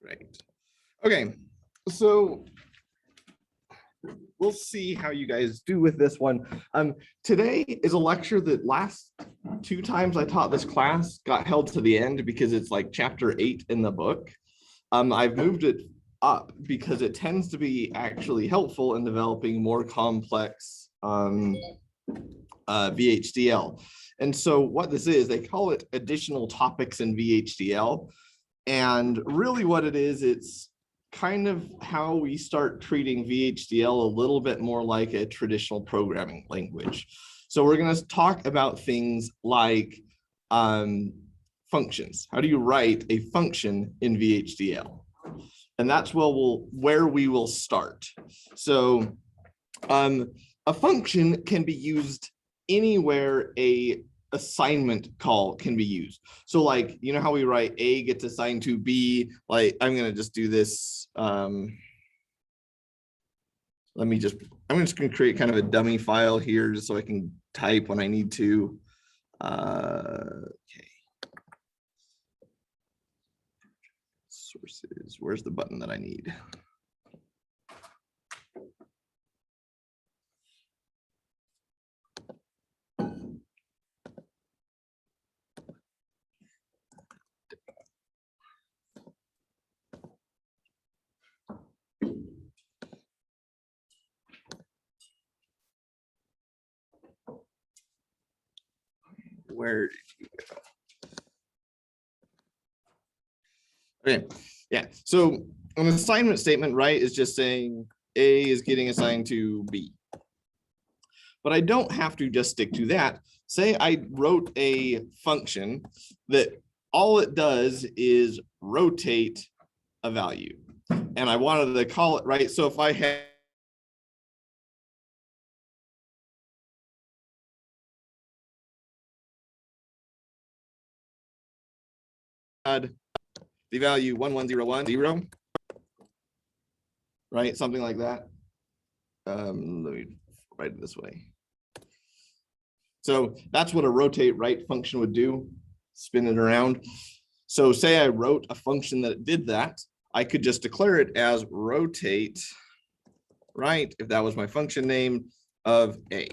Great. Okay, so we'll see how you guys do with this one. Today is a lecture that last 2 times I taught this class got held to the end because it's like chapter 8 in the book. I've moved it up because it tends to be actually helpful in developing more complex VHDL. And so what this is, they call it additional topics in VHDL. And really what it is, it's kind of how we start treating VHDL a little bit more like a traditional programming language. So we're going to talk about things like functions. How do you write a function in VHDL? And that's where we will start. So a function can be used anywhere a assignment call can be used. So like, you know how we write A gets assigned to B, like I'm going to just do this. I'm just going to create kind of a dummy file here just so I can type when I need to. Okay. Sources, where's the button that I need? Where did you go? Okay, yeah, so an assignment statement, right, is just saying A is getting assigned to B. But I don't have to just stick to that. Say I wrote a function that all it does is rotate a value. And I wanted to call it, right? So if I had the value 11010, right? Something like that. Let me write it this way. So that's what a rotate right function would do, spin it around. So say I wrote a function that did that, I could just declare it as rotate right, if that was my function name, of A.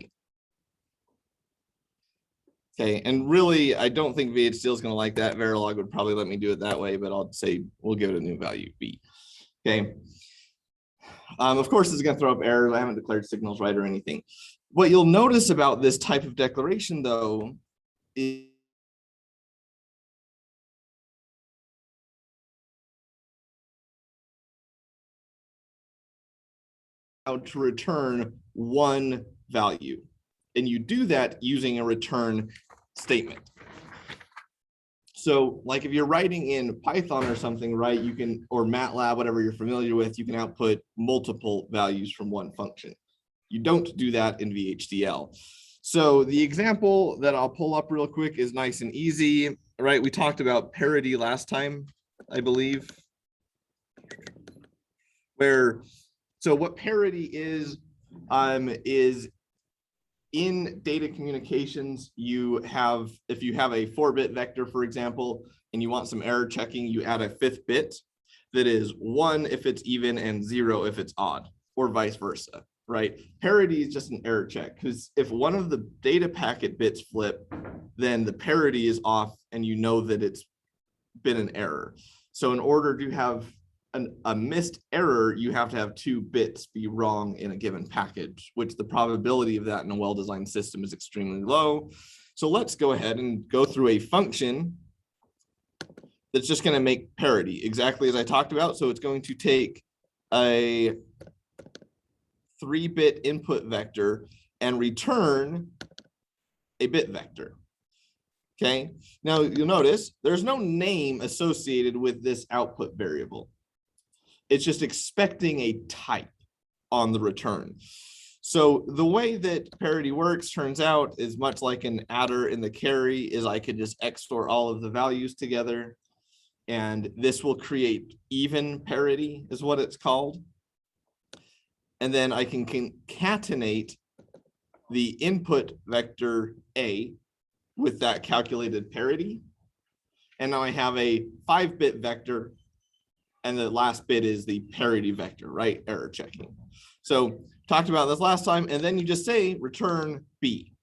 Okay, and really, I don't think VHDL is going to like that. Verilog would probably let me do it that way, but I'll say we'll give it a new value, B. Okay. Of course, it's going to throw up errors. I haven't declared signals right or anything. What you'll notice about this type of declaration, though, is how to return one value. And you do that using a return statement. So like if you're writing in Python or something, right, you can, or MATLAB, whatever you're familiar with, you can output multiple values from one function. You don't do that in VHDL. So the example that I'll pull up real quick is nice and easy, right? We talked about parity last time, I believe. So what parity is in data communications, you have, if you have a 4-bit vector, for example, and you want some error checking, you add a 5th bit that is 1 if it's even and 0 if it's odd, or vice versa, right? Parity is just an error check, because if one of the data packet bits flip, then the parity is off and you know that it's been an error. So in order to have a missed error, you have to have 2 bits be wrong in a given package, which the probability of that in a well-designed system is extremely low. So let's go ahead and go through a function that's just going to make parity exactly as I talked about. So it's going to take a 3-bit input vector and return a bit vector. Okay, now you'll notice there's no name associated with this output variable. It's just expecting a type on the return. So the way that parity works turns out is much like an adder in the carry, is I could just XOR all of the values together, and this will create even parity is what it's called. And then I can concatenate the input vector A with that calculated parity. And now I have a 5-bit vector And the last bit is the parity vector, right? Error checking. So talked about this last time, and then you just say return B.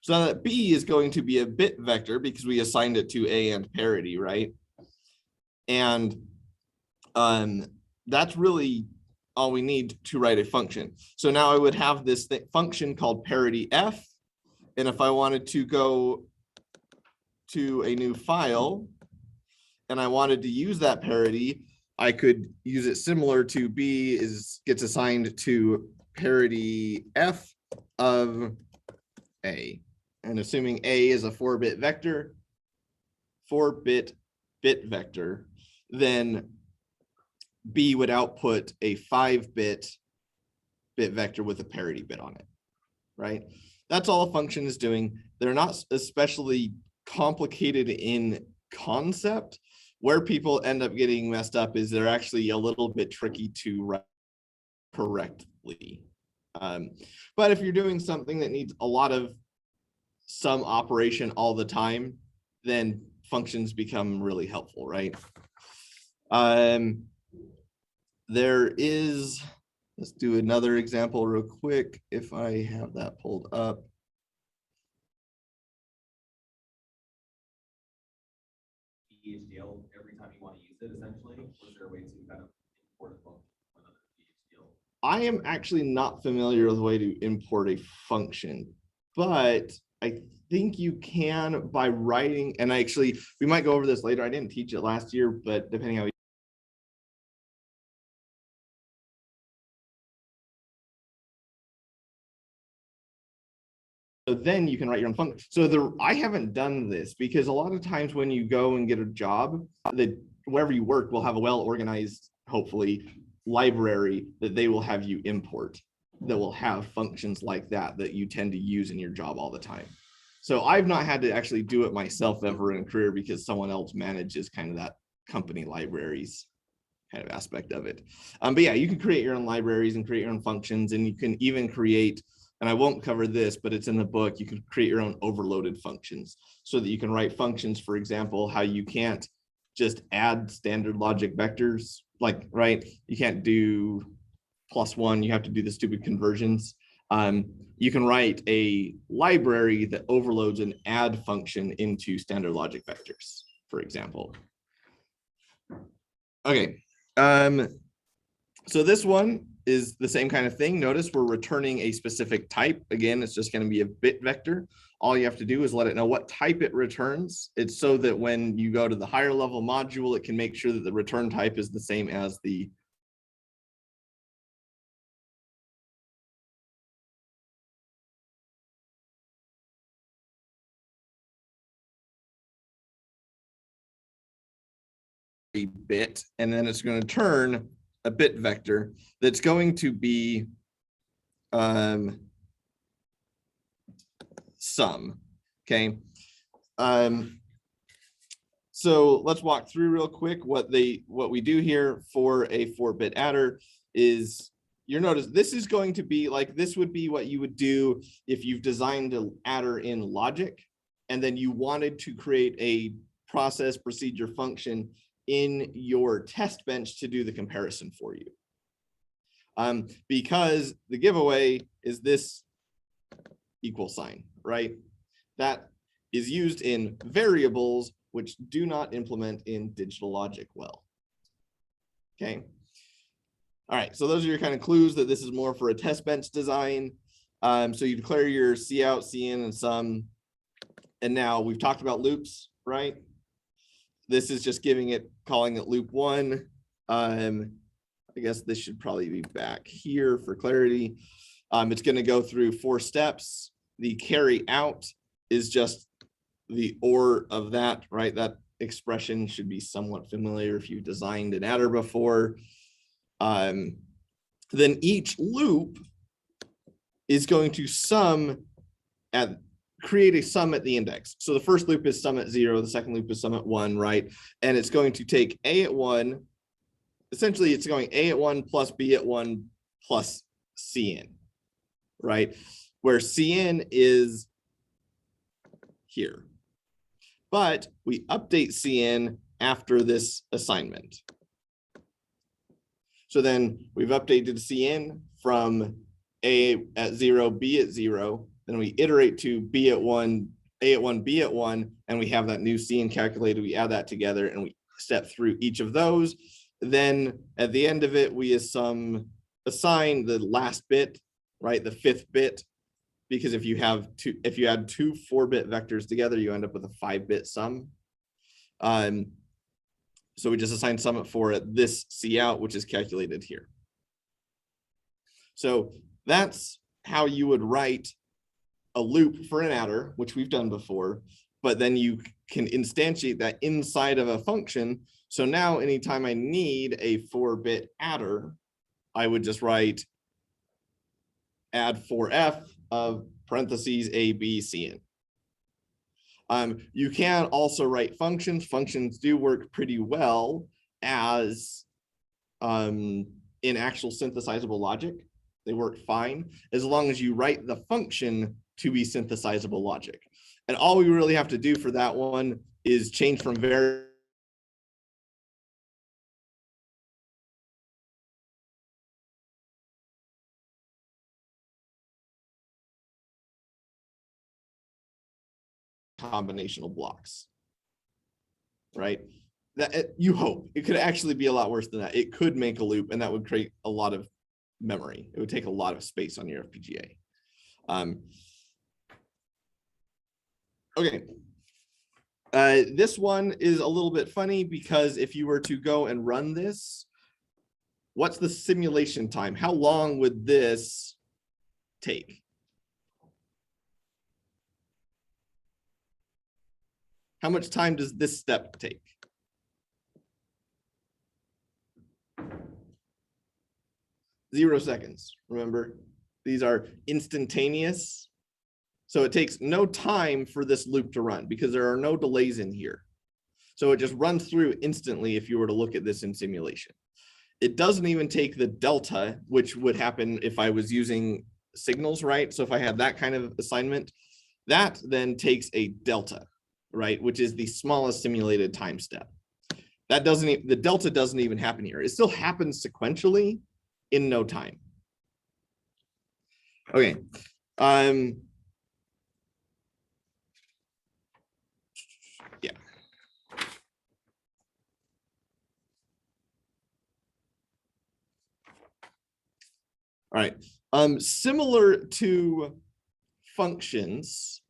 So now that B is going to be a bit vector because we assigned it to A and parity, right? And that's really all we need to write a function. So now I would have this function called parity F. And if I wanted to go to a new file and I wanted to use that parity, I could use it similar to B gets assigned to parity F of A. And assuming A is a 4-bit vector, 4-bit bit vector, then B would output a 5-bit bit vector with a parity bit on it, right? That's all a function is doing. They're not especially complicated in concept. Where people end up getting messed up is they're actually a little bit tricky to write correctly. But if you're doing something that needs a lot of some operation all the time, then functions become really helpful, right? There is, let's do another example real quick if I have that pulled up. PHDL every time you want to use it, essentially? Was there a way to kind of import a function from another PHDL? I am actually not familiar with a way to import a function, but I think you can by writing, and we might go over this later. I didn't teach it last year, but depending how so then you can write your own function. So I haven't done this because a lot of times when you go and get a job, that wherever you work will have a well-organized, hopefully, library that they will have you import that will have functions like that you tend to use in your job all the time. So I've not had to actually do it myself ever in a career because someone else manages kind of that company libraries kind of aspect of it. But yeah, you can create your own libraries and create your own functions, and you can even create, and I won't cover this, but it's in the book, you can create your own overloaded functions so that you can write functions, for example, how you can't just add standard logic vectors, like, right? You can't do +1, you have to do the stupid conversions. You can write a library that overloads an add function into standard logic vectors, for example. Okay. So this one is the same kind of thing. Notice we're returning a specific type. Again, it's just going to be a bit vector. All you have to do is let it know what type it returns. It's so that when you go to the higher level module, it can make sure that the return type is the same as the bit, and then it's going to turn a bit vector that's going to be sum. Okay. So let's walk through real quick what we do here for a 4-bit adder is, you'll notice this is going to be like, this would be what you would do if you've designed an adder in logic and then you wanted to create a process, procedure, function in your test bench to do the comparison for you. Because the giveaway is this equal sign, right? That is used in variables which do not implement in digital logic well. Okay. All right, so those are your kind of clues that this is more for a test bench design. So you declare your cout, cin, and sum. And now we've talked about loops, right? This is just calling it loop 1. I guess this should probably be back here for clarity. It's going to go through 4 steps. The carry out is just the OR of that, right? That expression should be somewhat familiar if you designed an adder before. Then each loop is going to create a sum at the index. So the first loop is sum at 0, the second loop is sum at 1, right? And it's going to take A at 1. Essentially, it's going A at 1 plus B at 1 plus Cn, right? Where Cn is here. But we update Cn after this assignment. So then we've updated CN from A at 0, B at 0. Then we iterate to B at 1, A at 1, B at 1, and we have that new CN calculated. We add that together and we step through each of those. Then at the end of it, we assign the last bit, right? The 5th bit, because if you add two 4-bit vectors together, you end up with a 5-bit sum. So we just assign sum at 4 at this cout, which is calculated here. So that's how you would write a loop for an adder, which we've done before, but then you can instantiate that inside of a function. So now anytime I need a 4-bit adder, I would just write add 4f of parentheses A, B, C, N. You can also write functions. Functions do work pretty well as in actual synthesizable logic. They work fine as long as you write the function to be synthesizable logic. And all we really have to do for that one is change from variable combinational blocks, right? That you hope. It could actually be a lot worse than that. It could make a loop, and that would create a lot of memory. It would take a lot of space on your FPGA. Okay. This one is a little bit funny because if you were to go and run this, what's the simulation time? How long would this take? How much time does this step take? Zero seconds. Remember, these are instantaneous. So it takes no time for this loop to run because there are no delays in here. So it just runs through instantly if you were to look at this in simulation. It doesn't even take the delta, which would happen if I was using signals, right? So if I had that kind of assignment, that then takes a delta, right? Which is the smallest simulated time step. That doesn't, the delta doesn't even happen here. It still happens sequentially in no time. Okay. Yeah. All right. Similar to functions,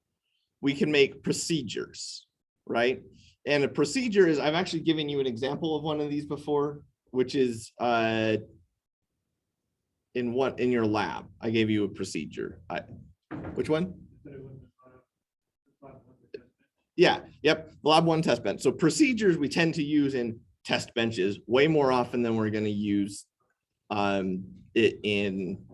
we can make procedures, right? And a procedure is, I've actually given you an example of one of these before, which is in your lab. I gave you a procedure. Which one? Yeah, yep, lab 1 test bench. So procedures we tend to use in test benches way more often than we're going to use it in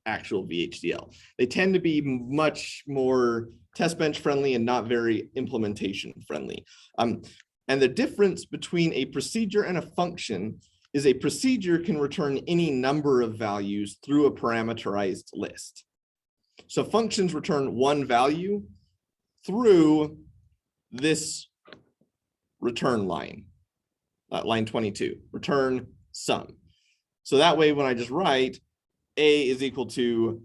actual VHDL. They tend to be much more test bench friendly and not very implementation friendly. And the difference between a procedure and a function is a procedure can return any number of values through a parameterized list. So functions return one value through this return line, line 22, return sum. So that way, when I just write A is equal to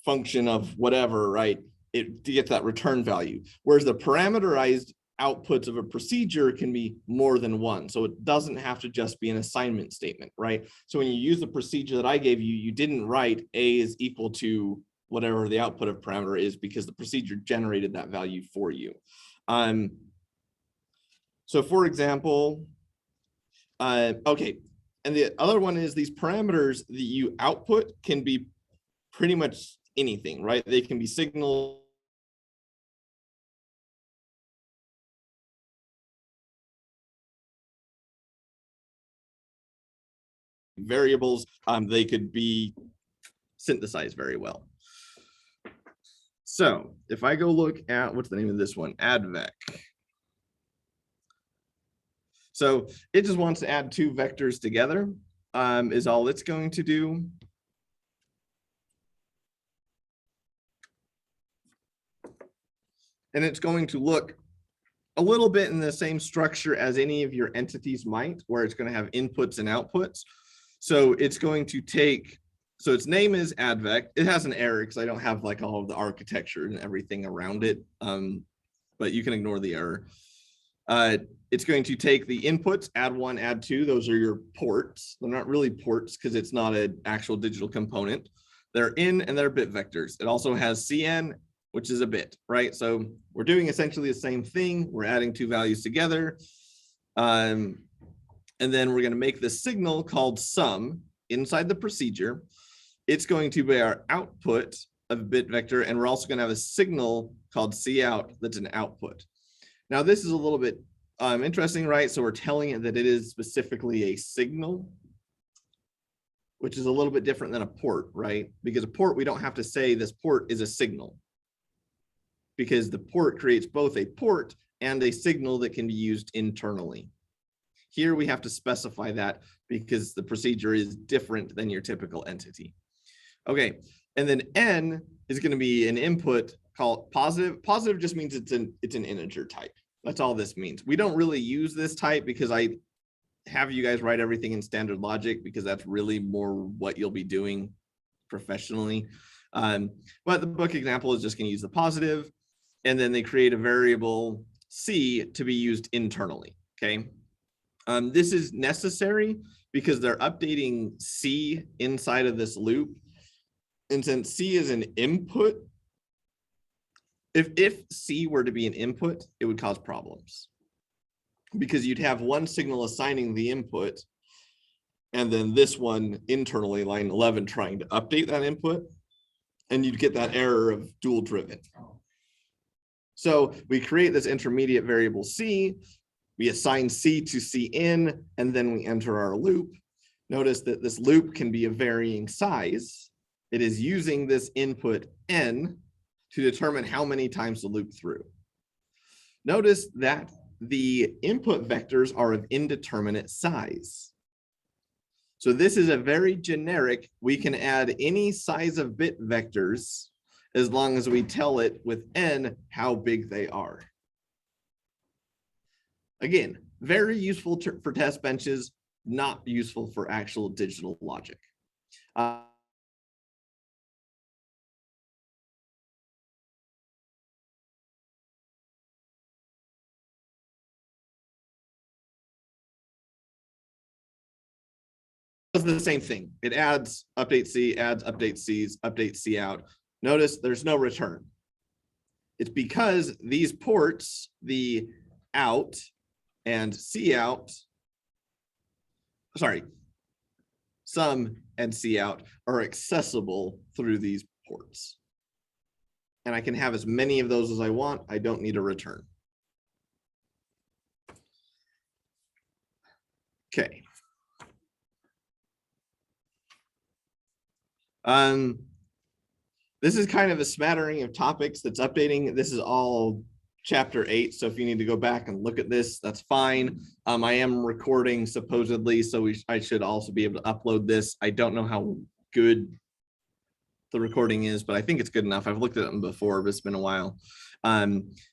function of whatever, right, it gets that return value. Whereas the parameterized outputs of a procedure can be more than one. So it doesn't have to just be an assignment statement, right? So when you use the procedure that I gave you, you didn't write A is equal to whatever the output of parameter is because the procedure generated that value for you. So for example, okay, and the other one is these parameters that you output can be pretty much anything, right? They can be signal, variables, they could be synthesized very well. So if I go look at, what's the name of this one? Advec. So it just wants to add two vectors together, is all it's going to do. And it's going to look a little bit in the same structure as any of your entities might, where it's going to have inputs and outputs. So it's going to take, so its name is advec. It has an error because I don't have like all of the architecture and everything around it. But you can ignore the error. It's going to take the inputs, add 1, add 2. Those are your ports. They're not really ports because it's not an actual digital component. They're in and they're bit vectors. It also has CN, which is a bit, right? So we're doing essentially the same thing. We're adding 2 values together. And then we're going to make the signal called sum inside the procedure. It's going to be our output of a bit vector, and we're also going to have a signal called cout that's an output. Now, this is a little bit interesting, right? So we're telling it that it is specifically a signal, which is a little bit different than a port, right? Because a port, we don't have to say this port is a signal, because the port creates both a port and a signal that can be used internally. Here we have to specify that because the procedure is different than your typical entity. Okay, and then N is going to be an input called positive. Positive just means it's an integer type. That's all this means. We don't really use this type because I have you guys write everything in standard logic because that's really more what you'll be doing professionally. But the book example is just going to use the positive, and then they create a variable C to be used internally, okay? This is necessary because they're updating C inside of this loop. And since C is an input, if C were to be an input, it would cause problems because you'd have one signal assigning the input and then this one internally, line 11, trying to update that input, and you'd get that error of dual driven. So we create this intermediate variable C, we assign C to Cin, and then we enter our loop. Notice that this loop can be of varying size. It is using this input N to determine how many times to loop through. Notice that the input vectors are of indeterminate size. So this is a very generic, we can add any size of bit vectors as long as we tell it with N how big they are. Again, very useful for test benches, not useful for actual digital logic. Does the same thing. It adds update C, adds update C's, update C out. Notice there's no return. It's because these ports, the out and C out, sorry, sum and C out are accessible through these ports. And I can have as many of those as I want. I don't need a return. Okay. This is kind of a smattering of topics that's updating. This is all chapter 8. So if you need to go back and look at this, that's fine. I am recording supposedly, so I should also be able to upload this. I don't know how good the recording is, but I think it's good enough. I've looked at them before, but it's been a while.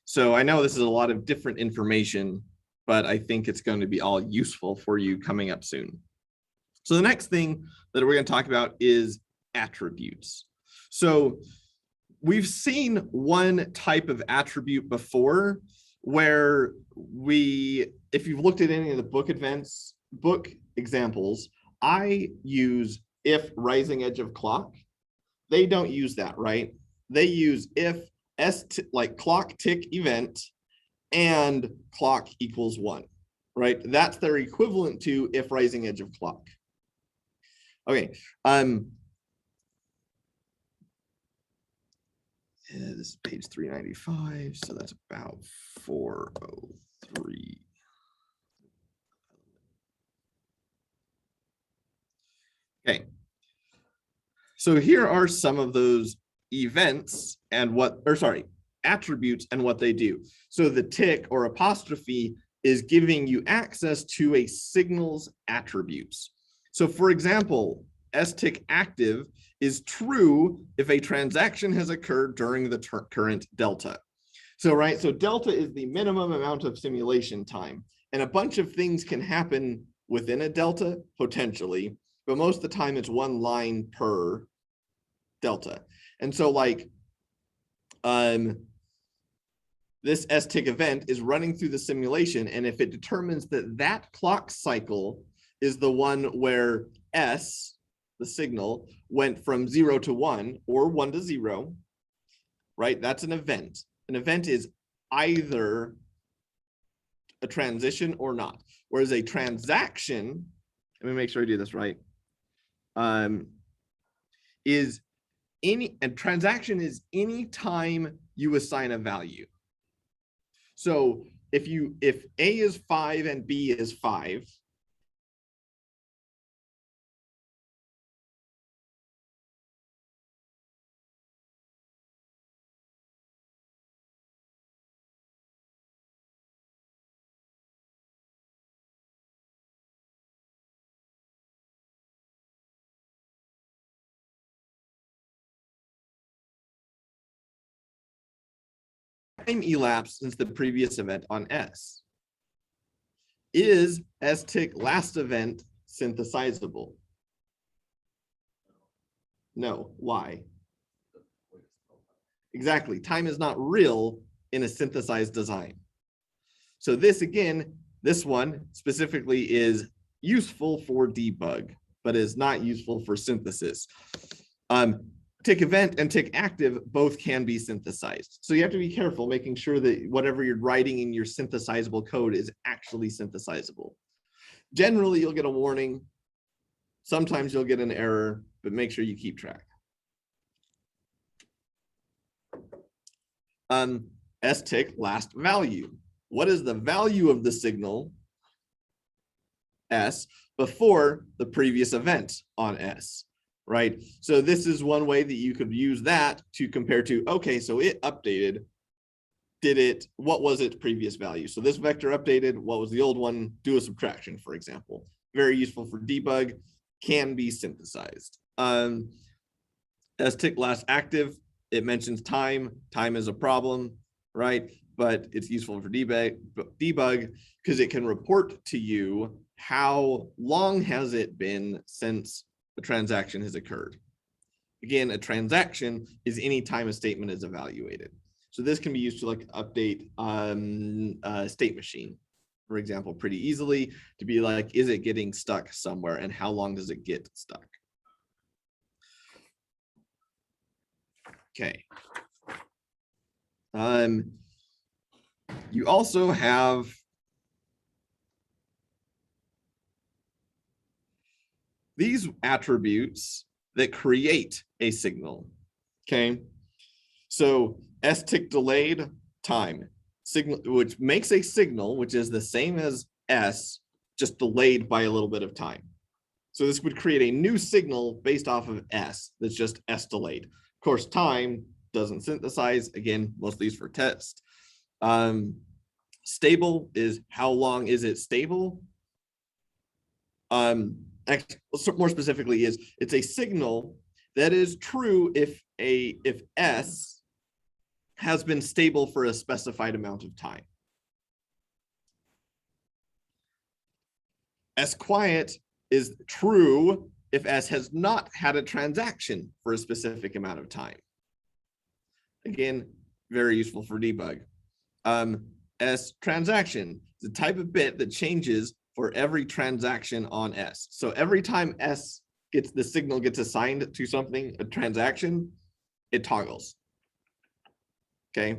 So I know this is a lot of different information, but I think it's going to be all useful for you coming up soon. So the next thing that we're going to talk about is attributes. So we've seen one type of attribute before where if you've looked at any of the book examples, I use if rising edge of clock. They don't use that, right? They use if like clock tick event and clock equals 1, right? That's their equivalent to if rising edge of clock. Okay. This is page 395, so that's about 403. Okay. So here are some of those events and attributes and what they do. So the tick or apostrophe is giving you access to a signal's attributes. So for example, stick active is true if a transaction has occurred during the current delta. So delta is the minimum amount of simulation time, and a bunch of things can happen within a delta potentially, but most of the time it's one line per delta. And so like this STIC event is running through the simulation, and if it determines that that clock cycle is the one where S, the signal, went from 0 to 1 or 1 to 0, right? That's an event. An event is either a transition or not. Whereas a transaction, let me make sure I do this right, is a transaction is any time you assign a value. So if A is 5 and B is 5, time elapsed since the previous event on S. Is STIC last event synthesizable? No. Why? Exactly. Time is not real in a synthesized design. So this again, this one specifically is useful for debug, but is not useful for synthesis. Tick event and tick active both can be synthesized. So you have to be careful making sure that whatever you're writing in your synthesizable code is actually synthesizable. Generally, you'll get a warning. Sometimes you'll get an error, but make sure you keep track. STIC last value. What is the value of the signal S before the previous event on S? Right? So this is one way that you could use that to compare to, okay, so it updated, what was its previous value? So this vector updated, what was the old one? Do a subtraction, for example. Very useful for debug, can be synthesized. STIC last active, it mentions time is a problem, right? But it's useful for debug because it can report to you how long has it been since a transaction has occurred. Again, a transaction is any time a statement is evaluated. So this can be used to like update a state machine, for example, pretty easily to be like, is it getting stuck somewhere and how long does it get stuck? Okay. You also have these attributes that create a signal. Okay. So STIC delayed time signal, which makes a signal, which is the same as S, just delayed by a little bit of time. So this would create a new signal based off of S that's just S delayed. Of course, time doesn't synthesize. Again, most of these for test. Stable is how long is it stable? More specifically is it's a signal that is true if S has been stable for a specified amount of time. S quiet is true if S has not had a transaction for a specific amount of time. Again, very useful for debug. S transaction is the type of bit that changes for every transaction on S. So every time S gets the signal gets assigned to something, a transaction, it toggles. Okay.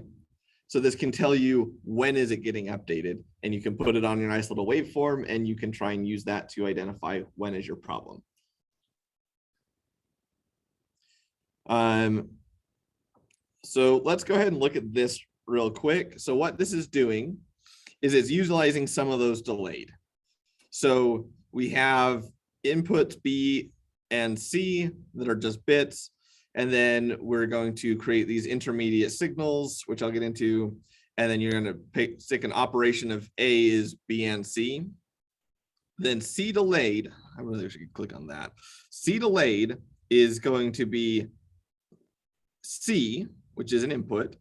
So this can tell you when is it getting updated, and you can put it on your nice little waveform and you can try and use that to identify when is your problem. So let's go ahead and look at this real quick. So what this is doing is it's utilizing some of those delayed. So we have inputs B and C that are just bits. And then we're going to create these intermediate signals, which I'll get into. And then you're going to stick an operation of A is B and C. Then C delayed, I really should click on that. C delayed is going to be C, which is an input,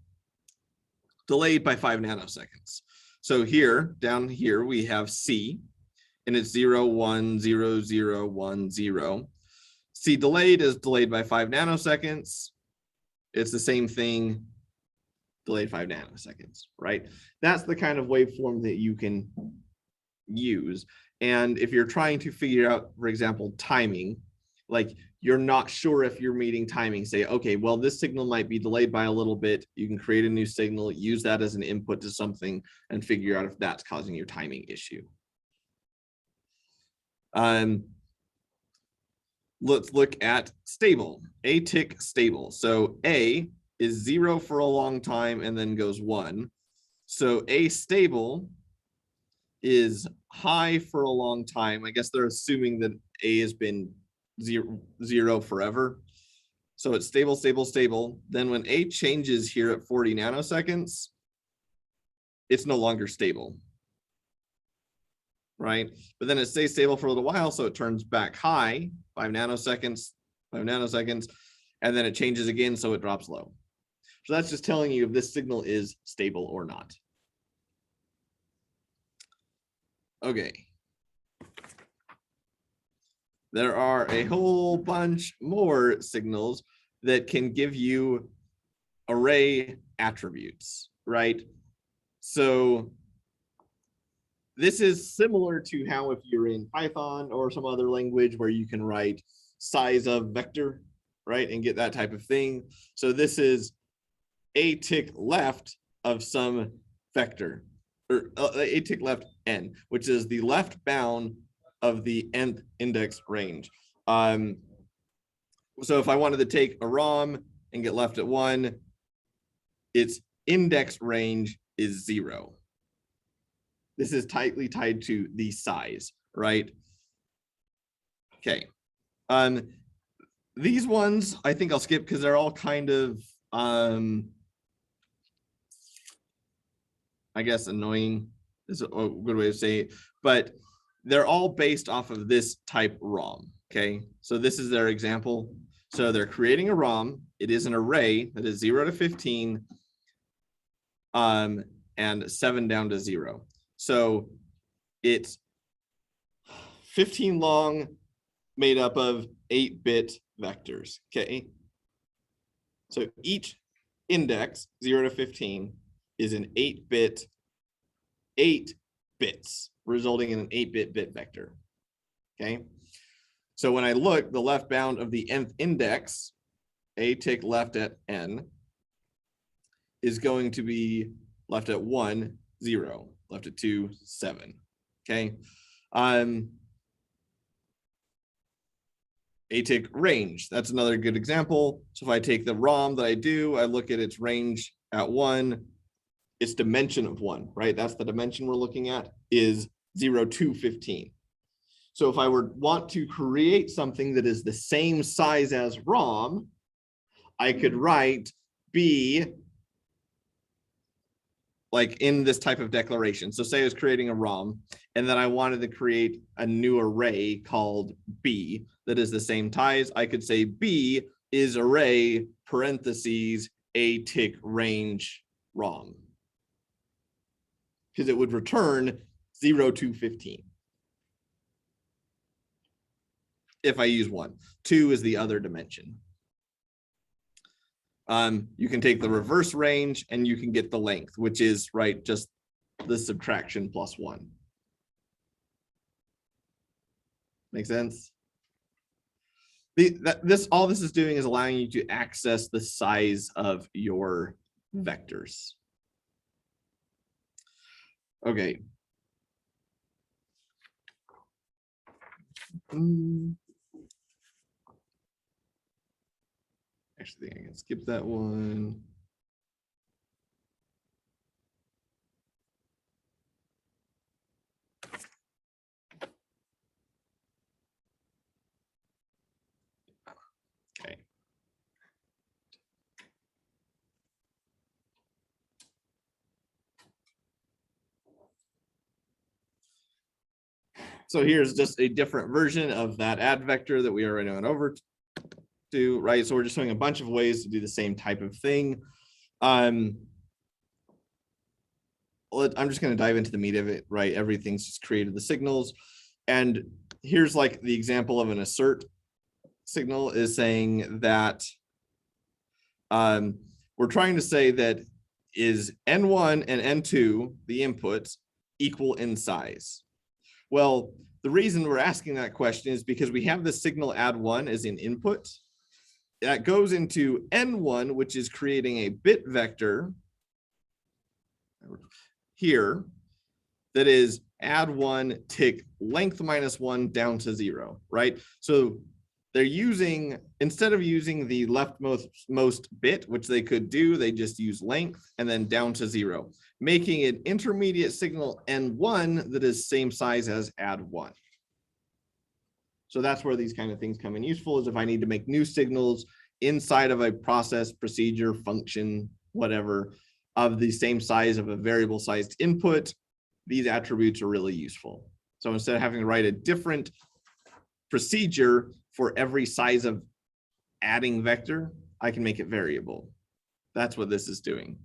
delayed by 5 nanoseconds. So here, down here, we have C. and it's 0, 1, 0, 0, 1, 0. C delayed is delayed by 5 nanoseconds. It's the same thing, delayed 5 nanoseconds, right? That's the kind of waveform that you can use. And if you're trying to figure out, for example, timing, like you're not sure if you're meeting timing, say, okay, well, this signal might be delayed by a little bit. You can create a new signal, use that as an input to something and figure out if that's causing your timing issue. Let's look at stable, A tick stable. So A is 0 for a long time and then goes 1. So A stable is high for a long time. I guess they're assuming that A has been zero forever. So it's stable, stable, stable. Then when A changes here at 40 nanoseconds, it's no longer stable, right? But then it stays stable for a little while, so it turns back high, 5 nanoseconds, and then it changes again, so it drops low. So that's just telling you if this signal is stable or not. Okay. There are a whole bunch more signals that can give you array attributes, right? So this is similar to how if you're in Python or some other language where you can write size of vector, right, and get that type of thing. So this is a tick left of some vector, or a tick left n, which is the left bound of the nth index range. So if I wanted to take a ROM and get left at 1, its index range is 0. This is tightly tied to the size, right? Okay. These ones I think I'll skip because they're all kind of I guess annoying is a good way to say it, but they're all based off of this type ROM. Okay, so this is their example. So they're creating a ROM. It is an array that is 0 to 15 and 7 down to 0. So it's 15 long, made up of 8-bit vectors. Okay, so each index 0 to 15 is an 8-bit, 8 bits, resulting in an 8-bit bit vector. Okay, so when I look, the left bound of the nth index, a tick left at n, is going to be left at 1, 0, left at 2, 7. Okay, a tick range, that's another good example. So if I take the ROM that I do, I look at its range at 1, its dimension of 1, right? That's the dimension we're looking at, is 0 to 15. So if I want to create something that is the same size as ROM, I could write B like in this type of declaration. So say I was creating a ROM and then I wanted to create a new array called B that is the same size. I could say B is array parentheses a tick range ROM, because it would return 0 to 15. If I use 1, 2 is the other dimension. You can take the reverse range and you can get the length, which is right, just the subtraction plus 1. Make sense? All this is doing is allowing you to access the size of your vectors. Okay. Actually, I think I can skip that one. Okay. So here's just a different version of that add vector that we already went over to, right? So we're just showing a bunch of ways to do the same type of thing. I'm just going to dive into the meat of it, right? Everything's just created the signals. And here's like the example of an assert signal is saying that we're trying to say that is N1 and N2, the inputs, equal in size? Well, the reason we're asking that question is because we have the signal add1 as an input. That goes into N1, which is creating a bit vector here that is add1 tick length -1 down to 0, right? So they're using, instead of using the leftmost bit, which they could do, they just use length and then down to 0, making an intermediate signal N1 that is same size as add1. So that's where these kind of things come in useful, is if I need to make new signals inside of a process, procedure, function, whatever, of the same size of a variable sized input, these attributes are really useful. So instead of having to write a different procedure for every size of adding vector, I can make it variable. That's what this is doing.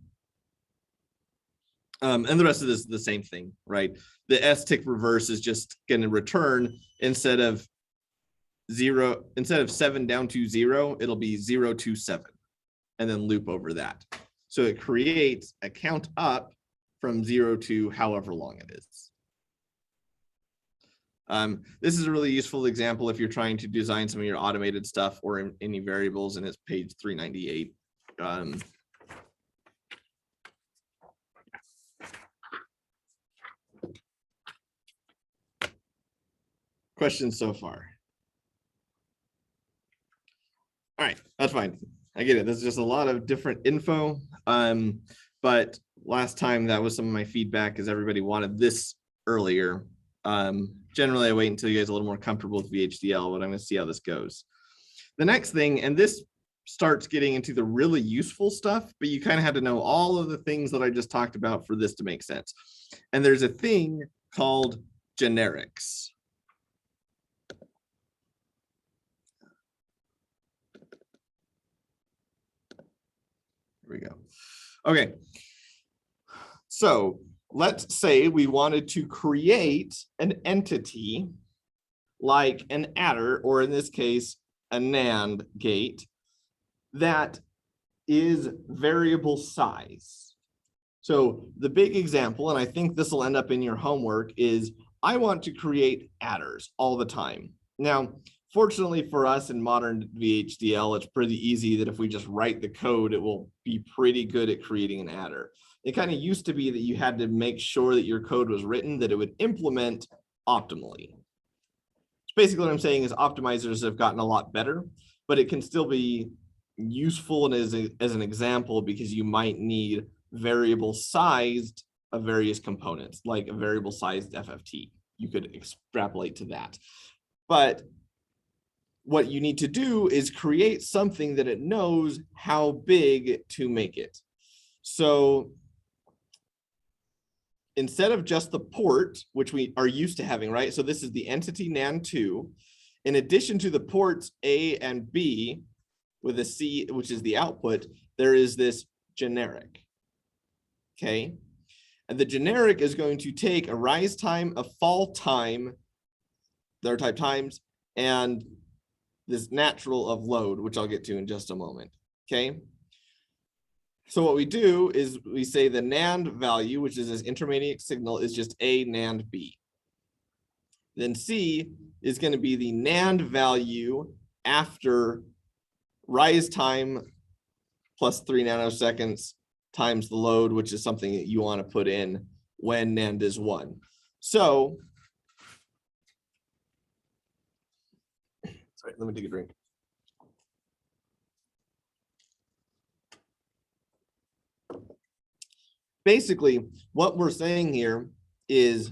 And the rest of this is the same thing, right? The S-tick reverse is just going to return instead of 7 down to 0, it'll be 0 to 7 and then loop over that. So it creates a count up from 0 to however long it is. This is a really useful example if you're trying to design some of your automated stuff or in any variables, and it's page 398. Questions so far? All right, that's fine. I get it. This is just a lot of different info. But last time that was some of my feedback, is everybody wanted this earlier. Generally, I wait until you guys are a little more comfortable with VHDL, but I'm going to see how this goes. The next thing, and this starts getting into the really useful stuff, but you kind of had to know all of the things that I just talked about for this to make sense. And there's a thing called generics. Here we go. Okay. So let's say we wanted to create an entity like an adder, or in this case, a NAND gate that is variable size. So the big example, and I think this will end up in your homework, is I want to create adders all the time. Now, fortunately for us in modern VHDL, it's pretty easy that if we just write the code, it will be pretty good at creating an adder. It kind of used to be that you had to make sure that your code was written that it would implement optimally. So basically what I'm saying is optimizers have gotten a lot better, but it can still be useful and as an example, because you might need variable sized of various components, like a variable sized FFT. You could extrapolate to that. But what you need to do is create something that it knows how big to make it. So instead of just the port, which we are used to having, right? So this is the entity NAND2. In addition to the ports A and B with a C, which is the output, there is this generic, okay? And the generic is going to take a rise time, a fall time, their type times, and this natural of load, which I'll get to in just a moment, okay? So what we do is we say the NAND value, which is this intermediate signal, is just A NAND B. Then C is going to be the NAND value after rise time plus 3 nanoseconds times the load, which is something that you want to put in when NAND is 1. So, sorry, let me take a drink. Basically, what we're saying here is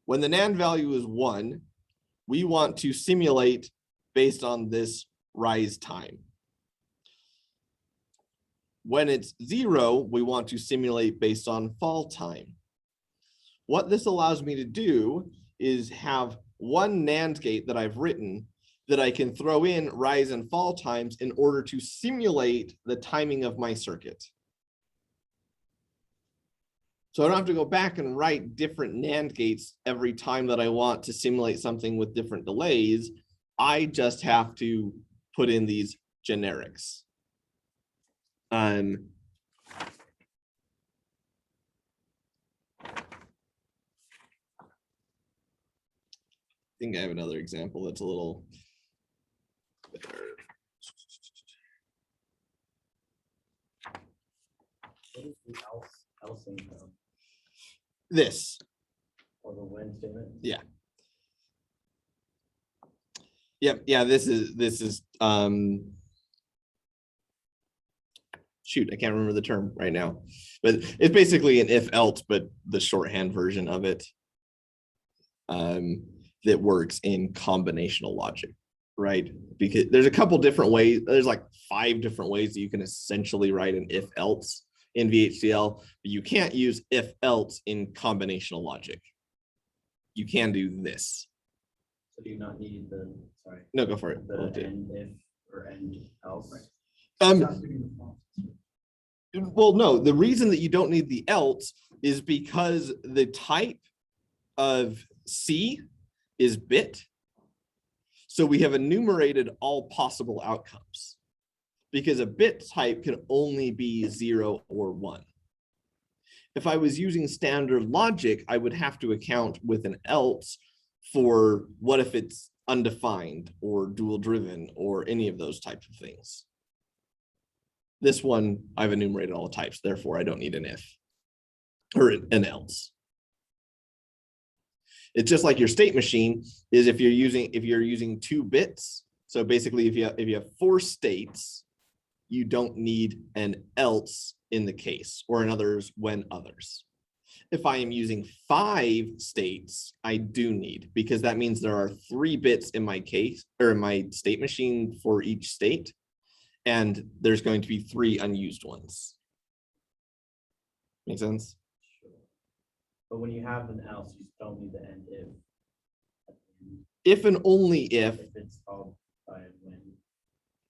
when the NAND value is 1, we want to simulate based on this rise time. When it's 0, we want to simulate based on fall time. What this allows me to do is have one NAND gate that I've written that I can throw in rise and fall times in order to simulate the timing of my circuit. So I don't have to go back and write different NAND gates every time that I want to simulate something with different delays. I just have to put in these generics. I think I have another example that's a little better. What is the else income This. or the when statement? Yeah. Yep. Yeah. This is shoot, I can't remember the term right now, but it's basically an if else, but the shorthand version of it that works in combinational logic, right? Because there's a couple different ways. There's like 5 different ways that you can essentially write an if else in VHDL, but you can't use if else in combinational logic. You can do this. So do you not need the, sorry, No, go for it. the end if or end else? Well, no, the reason that you don't need the else is because the type of C is bit. So we have enumerated all possible outcomes because a bit type can only be 0 or 1. If I was using standard logic, I would have to account with an else for what if it's undefined or dual driven or any of those types of things. This one, I've enumerated all the types, therefore I don't need an if or an else. It's just like your state machine is if you're using 2 bits. So basically, if you have 4 states, you don't need an else in the case, or in others when others. If I am using 5 states, I do need, because that means there are 3 bits in my case or in my state machine for each state, and there's going to be 3 unused ones. Make sense? But when you have an else, you don't need the end if. If and only if. If it's called by when.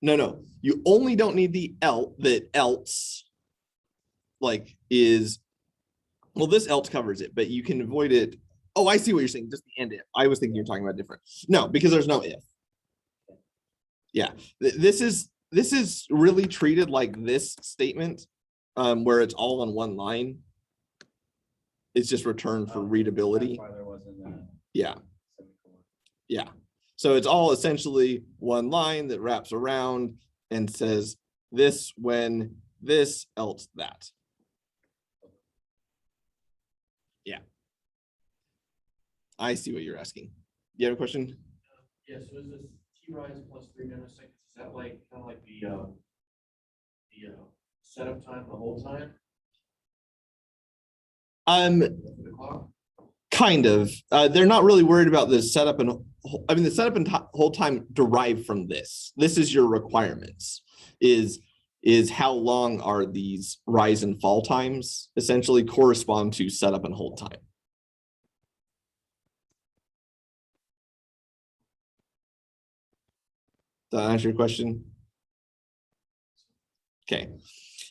No, you only don't need the else like is, well, this else covers it, but you can avoid it. Oh, I see what you're saying, just the end if. I was thinking you're talking about different. No, because there's no if. Yeah, this is really treated like this statement where it's all on one line. It's just returned for readability. That's why there wasn't a Yeah. semicolon. Yeah. So it's all essentially one line that wraps around and says this when this else that. Yeah. I see what you're asking. You have a question? Yeah, so is this T-rise plus 3 nanoseconds? Is that like kind of like the setup time the whole time for the clock? Kind of. They're not really worried about the setup and the setup and hold time derived from this. This is your requirements. Is how long are these rise and fall times essentially correspond to setup and hold time. Does that answer your question? Okay.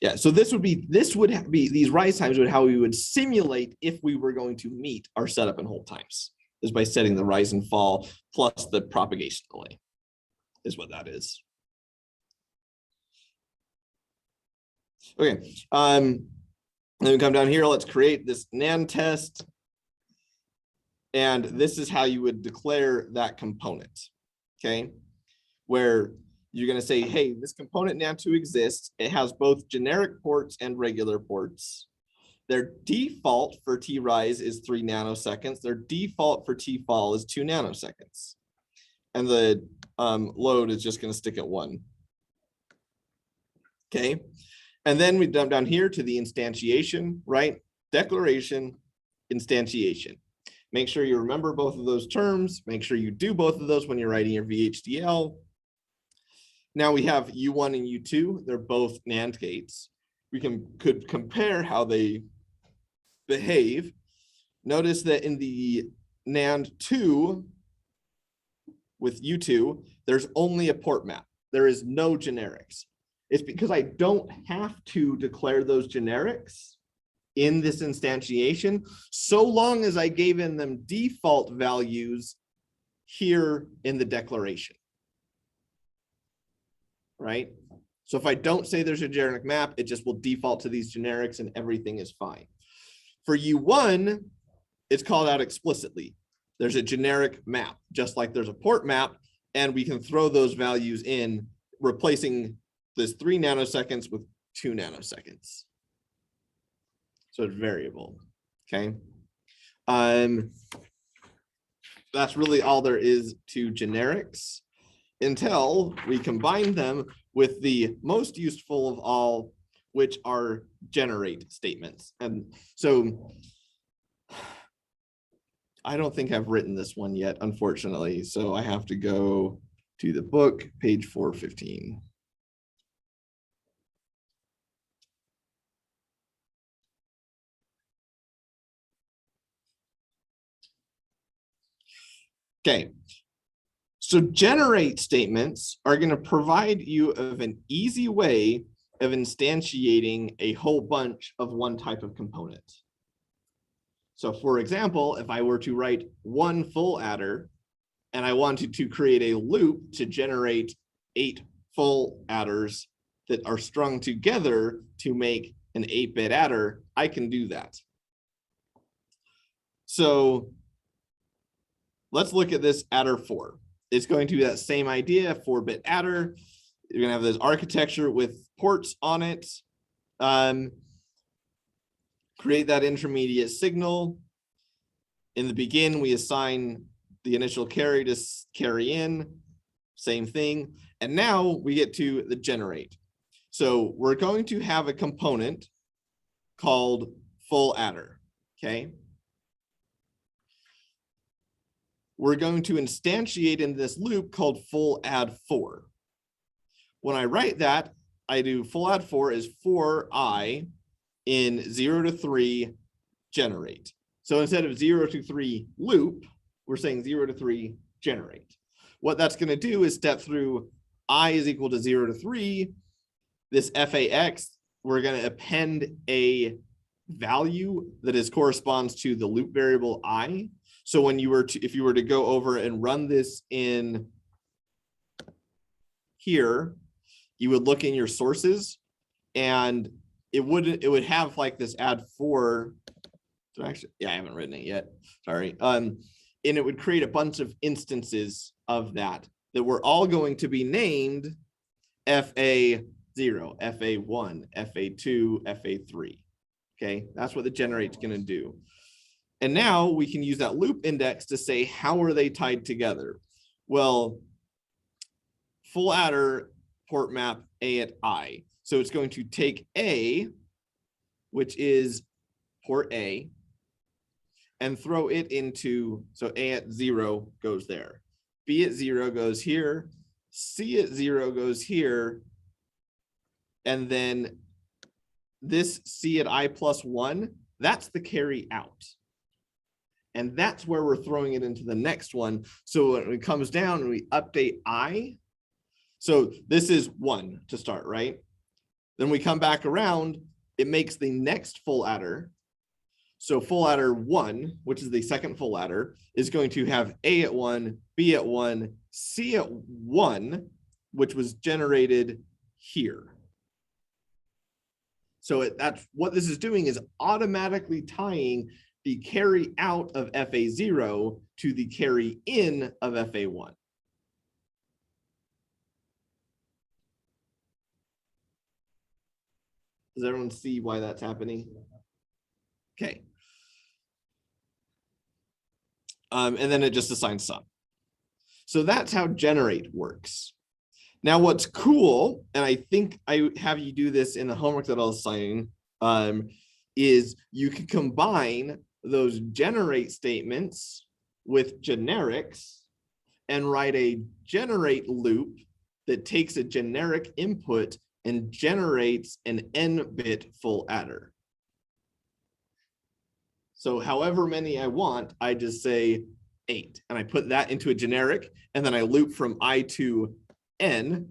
Yeah, so this would be these rise times would how we would simulate if we were going to meet our setup and hold times, is by setting the rise and fall plus the propagation delay, is what that is. Okay, then we come down here, let's create this NAND test. And this is how you would declare that component, okay? Where you're going to say, hey, this component NAND2 exists. It has both generic ports and regular ports. Their default for T-rise is 3 nanoseconds. Their default for T-fall is 2 nanoseconds. And the load is just going to stick at 1. Okay. And then we jump down here to the instantiation, right? Declaration, instantiation. Make sure you remember both of those terms. Make sure you do both of those when you're writing your VHDL. Now we have U1 and U2. They're both NAND gates. We could compare how they behave. Notice that in the NAND 2 with U2, there's only a port map. There is no generics. It's because I don't have to declare those generics in this instantiation, so long as I gave in them default values here in the declaration, right? So if I don't say there's a generic map, it just will default to these generics and everything is fine. For U1, it's called out explicitly. There's a generic map, just like there's a port map, and we can throw those values in, replacing this 3 nanoseconds with 2 nanoseconds. So it's variable, okay? That's really all there is to generics until we combine them with the most useful of all, which are generate statements. And so I don't think I've written this one yet, unfortunately. So I have to go to the book, page 415. Okay, so generate statements are going to provide you of an easy way of instantiating a whole bunch of one type of component. So for example, if I were to write one full adder and I wanted to create a loop to generate 8 full adders that are strung together to make an 8-bit adder, I can do that. So let's look at this adder 4. It's going to be that same idea, 4-bit adder. You're going to have this architecture with ports on it. Create that intermediate signal. In the begin, we assign the initial carry to carry in, same thing. And now we get to the generate. So we're going to have a component called full adder, okay? We're going to instantiate in this loop called full add 4. When I write that, I do full add 4 is for I in 0 to 3 generate. So instead of 0 to 3 loop, we're saying 0 to 3 generate. What that's going to do is step through I is equal to 0 to 3. This FAX, we're going to append a value that is corresponds to the loop variable I. So when you were to, if you were to go over and run this in here, you would look in your sources and it would have like this add 4. So actually, yeah, I haven't written it yet. Sorry. And it would create a bunch of instances of that were all going to be named FA0, FA1, FA2, FA3. Okay, that's what the generate's going to do. And now we can use that loop index to say, how are they tied together? Well, full adder port map A at I. So it's going to take A, which is port A, and throw it into, so A at 0 goes there. B at 0 goes here. C at 0 goes here. And then this C at I plus 1, that's the carry out. And that's where we're throwing it into the next one. So when it comes down and we update I, so this is 1 to start, right? Then we come back around, it makes the next full adder. So full adder 1, which is the second full adder, is going to have A at 1, B at 1, C at 1, which was generated here. So that's what this is doing, is automatically tying the carry out of FA0 to the carry in of FA1. Does everyone see why that's happening? Okay. And then it just assigns sum. So that's how generate works. Now what's cool, and I think I have you do this in the homework that I'll assign, is you can combine those generate statements with generics and write a generate loop that takes a generic input and generates an n-bit full adder. So however many I want, I just say 8, and I put that into a generic, and then I loop from I to n,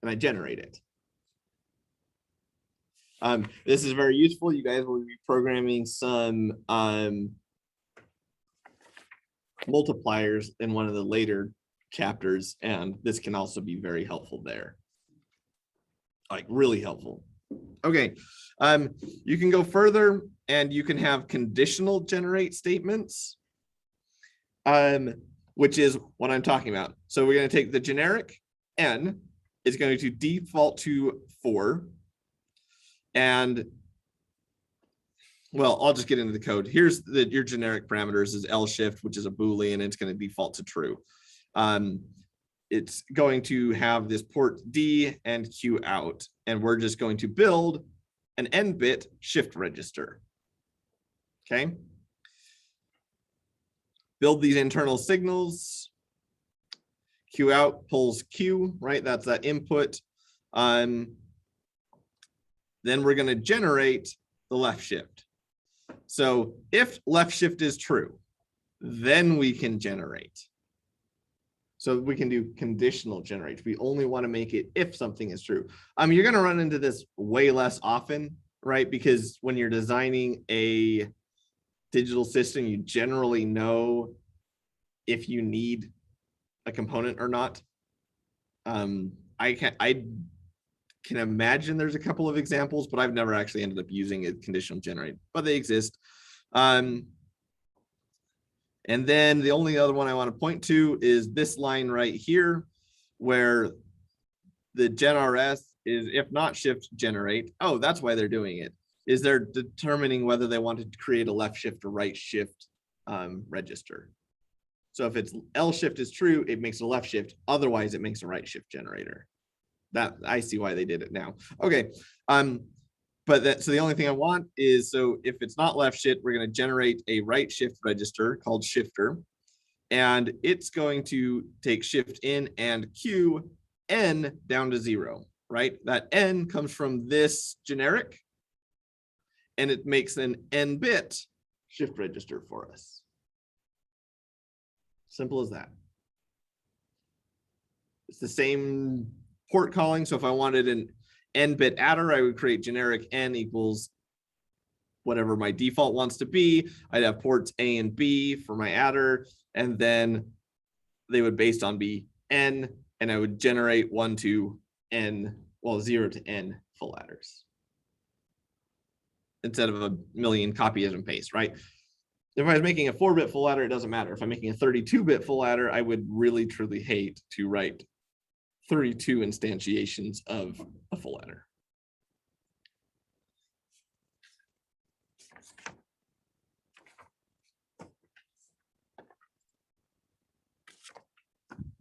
and I generate it. This is very useful. You guys will be programming some multipliers in one of the later chapters, and this can also be very helpful there. Like really helpful. Okay, you can go further and you can have conditional generate statements, which is what I'm talking about. So we're going to take the generic n is going to default to 4. And well, I'll just get into the code. Here's your generic parameters is L shift, which is a Boolean, and it's going to default to true. It's going to have this port D and Q out, and we're just going to build an n bit shift register. Okay. Build these internal signals. Q out pulls Q, right? That's that input. Then we're going to generate the left shift. So if left shift is true, then we can generate. So we can do conditional generate. We only want to make it if something is true. You're going to run into this way less often, right? Because when you're designing a digital system, you generally know if you need a component or not. I can imagine there's a couple of examples, but I've never actually ended up using a conditional generate, but they exist. And then the only other one I want to point to is this line right here, where the genRS is if not shift generate. Oh, that's why they're doing it, is they're determining whether they want to create a left shift or right shift register. So if it's L shift is true, it makes a left shift. Otherwise, it makes a right shift generator. That I see why they did it now. Okay. So the only thing I want is, so if it's not left shift, we're going to generate a right shift register called shifter. And it's going to take shift in and Q n down to 0, right? That n comes from this generic, and it makes an n bit shift register for us. Simple as that. It's the same port calling. So if I wanted an n bit adder, I would create generic n equals whatever my default wants to be. I'd have ports A and B for my adder, and then they would based on be n, and I would generate 1 to n, well, 0 to n full adders instead of a million copy and paste, right? If I was making a 4-bit full adder, it doesn't matter. If I'm making a 32-bit full adder, I would really, truly hate to write 32 instantiations of a full adder.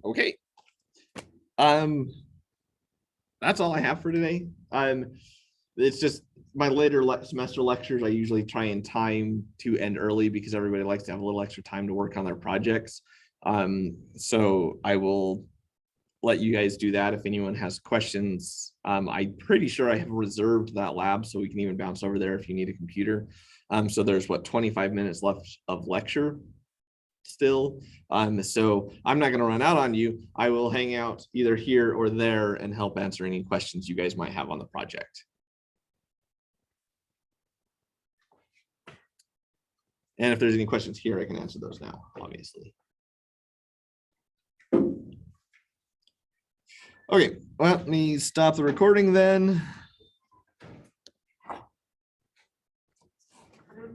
Okay. That's all I have for today. It's just my later semester lectures, I usually try and time to end early because everybody likes to have a little extra time to work on their projects. So I will let you guys do that. If anyone has questions, I'm pretty sure I have reserved that lab, so we can even bounce over there if you need a computer. So there's 25 minutes left of lecture still. So I'm not going to run out on you. I will hang out either here or there and help answer any questions you guys might have on the project. And if there's any questions here, I can answer those now, obviously. Okay, well, let me stop the recording then.